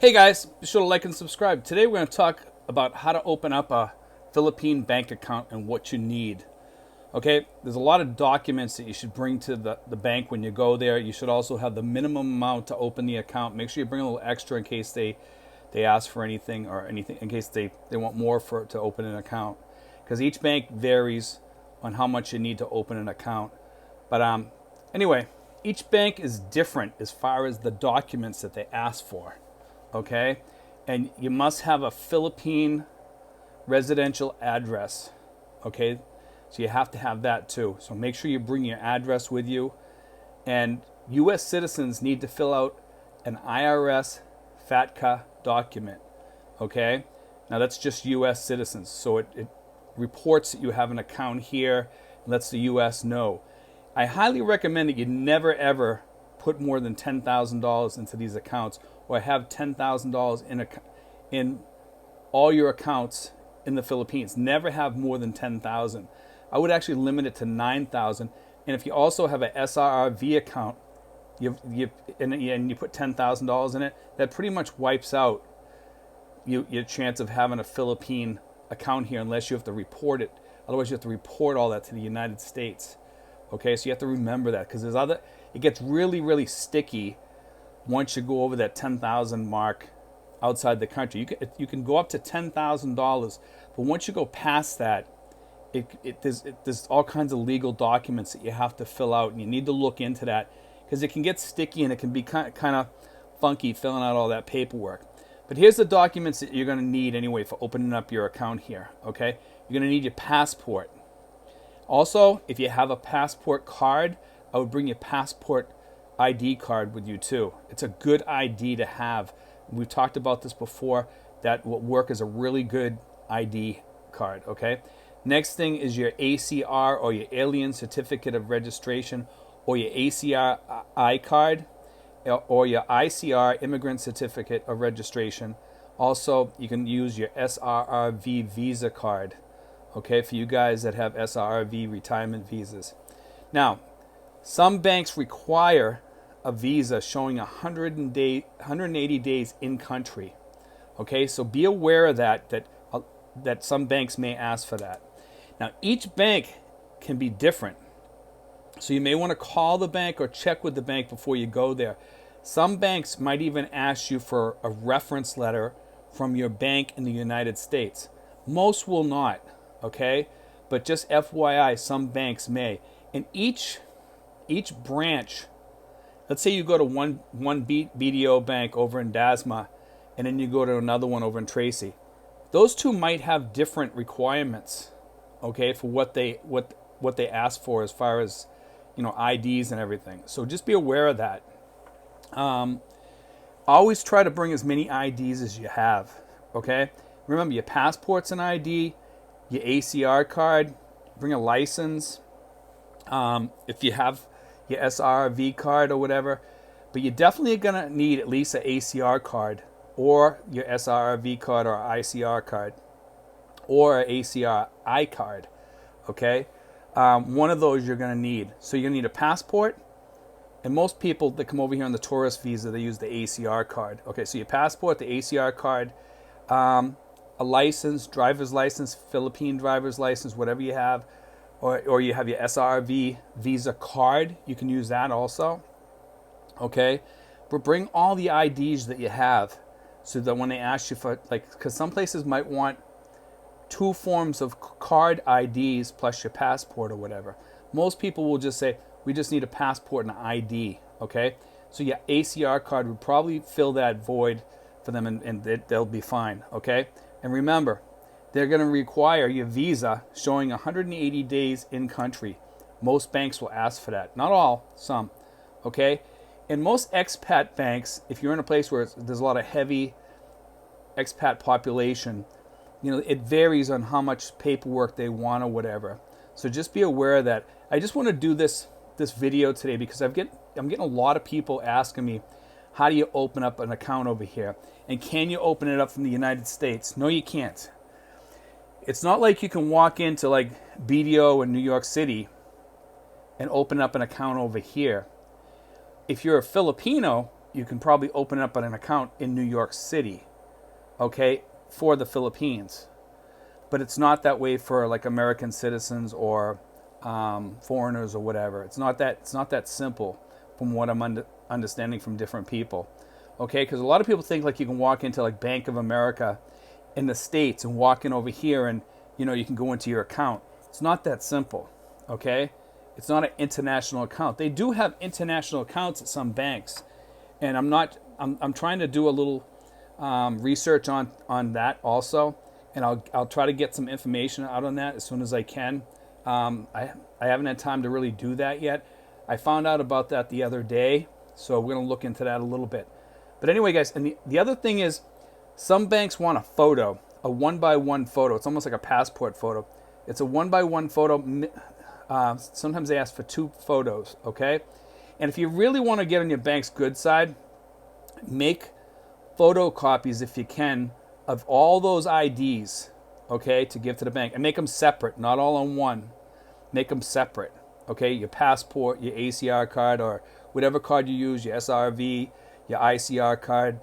Hey guys, be sure to like and subscribe. Today we're going to talk about how to open up a Philippine bank account and what you need. Okay, there's a lot of documents that you should bring to the bank when you go there. You should also have the minimum amount to open the account. Make sure you bring a little extra in case they ask for anything in case they want more to open an account. Because each bank varies on how much you need to open an account. But anyway, each bank is different as far as the documents that they ask for. Okay, and you must have a Philippine residential address. Okay, so you have to have that too. So make sure you bring your address with you. And U.S. citizens need to fill out an IRS fatca document. Okay, now that's just U.S. citizens. So it reports that you have an account here and lets the U.S. know. I highly recommend that you never ever put more than $10,000 into these accounts, or have $10,000 in all your accounts in the Philippines. Never have more than $10,000. I would actually limit it to $9,000. And if you also have a SRV account, and you put $10,000 in it, that pretty much wipes out your chance of having a Philippine account here, unless you have to report it. Otherwise, you have to report all that to the United States. Okay, so you have to remember that, because it gets really, really sticky once you go over that 10,000 mark outside the country. You can go up to $10,000, but once you go past that, there's all kinds of legal documents that you have to fill out, and you need to look into that, because it can get sticky and it can be kind of funky filling out all that paperwork. But here's the documents that you're going to need anyway for opening up your account here. Okay, you're going to need your passport. Also, if you have a passport card, I would bring your passport ID card with you too. It's a good ID to have. We've talked about this before. That will work as a really good ID card. Okay. Next thing is your ACR, or your Alien Certificate of Registration, or your ACR I card, or your ICR Immigrant Certificate of Registration. Also, you can use your SRRV Visa card. Okay, for you guys that have SRRV retirement visas. Now, some banks require a visa showing 180 days in country. Okay, so be aware of that some banks may ask for that. Now, each bank can be different. So you may want to call the bank or check with the bank before you go there. Some banks might even ask you for a reference letter from your bank in the United States. Most will not. Okay, but just FYI, some banks may. And each branch, let's say you go to one BDO bank over in Dasma, and then you go to another one over in Tracy. Those two might have different requirements, okay, for what they ask for as far as, IDs and everything. So just be aware of that. Always try to bring as many IDs as you have. Okay, remember, your passport's an ID. Your ACR card, bring a license, if you have your SRV card or whatever. But you're definitely going to need at least an ACR card, or your SRV card, or ICR card, or an ACR I card. Okay, one of those you're going to need. So you're going to need a passport, and most people that come over here on the tourist visa, they use the ACR card. Okay, so your passport, the ACR card, a license, driver's license, Philippine driver's license, whatever you have, or you have your SRV Visa card, you can use that also. Okay, but bring all the IDs that you have, so that when they ask you for, because some places might want 2 forms of card IDs plus your passport or whatever. Most people will just say, we just need a passport and an ID. Okay, so your ACR card would probably fill that void for them, and they'll be fine. Okay. And remember, they're going to require your visa showing 180 days in country. Most banks will ask for that. Not all, some. Okay? In most expat banks, if you're in a place where there's a lot of heavy expat population, it varies on how much paperwork they want or whatever. So just be aware of that. I just want to do this video today because I'm getting a lot of people asking me, how do you open up an account over here? And can you open it up from the United States? No, you can't. It's not like you can walk into BDO in New York City and open up an account over here. If you're a Filipino you can probably open up an account in New York City, okay, for the Philippines. But it's not that way for like American citizens or foreigners or whatever. It's not that simple, from what I'm understanding from different people. Okay, because a lot of people think like you can walk into like Bank of America in the States and walk in over here and you can go into your account. It's not that simple. Okay, it's not an international account. They do have international accounts at some banks, and I'm trying to do a little research on that also, and I'll try to get some information out on that as soon as I can. I haven't had time to really do that yet. I found out about that the other day, so we're going to look into that a little bit. But anyway, guys, and the other thing is, some banks want a photo, a 1-by-1 photo. It's almost like a passport photo. It's a 1-by-1 photo. Sometimes they ask for 2 photos, okay? And if you really want to get on your bank's good side, make photocopies, if you can, of all those IDs, okay, to give to the bank. And make them separate, not all on one. Make them separate, okay? Your passport, your ACR card, or whatever card you use, your SRV, your ICR card,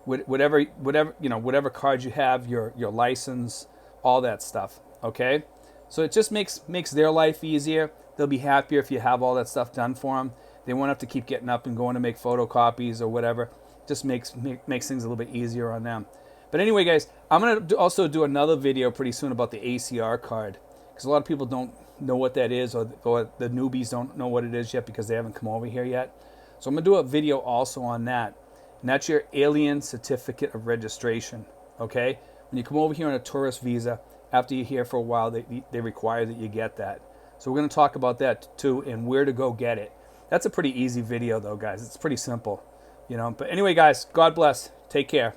whatever card you have, your license, all that stuff, okay? So it just makes their life easier. They'll be happier if you have all that stuff done for them. They won't have to keep getting up and going to make photocopies or whatever. Just makes things a little bit easier on them. But anyway, guys, I'm going to also do another video pretty soon about the ACR card, because a lot of people don't know what that is, or the newbies don't know what it is yet because they haven't come over here yet. So I'm going to do a video also on that. And that's your alien certificate of registration, okay? When you come over here on a tourist visa, after you're here for a while, they require that you get that. So we're going to talk about that too, and where to go get it. That's a pretty easy video though, guys. It's pretty simple, But anyway, guys, God bless. Take care.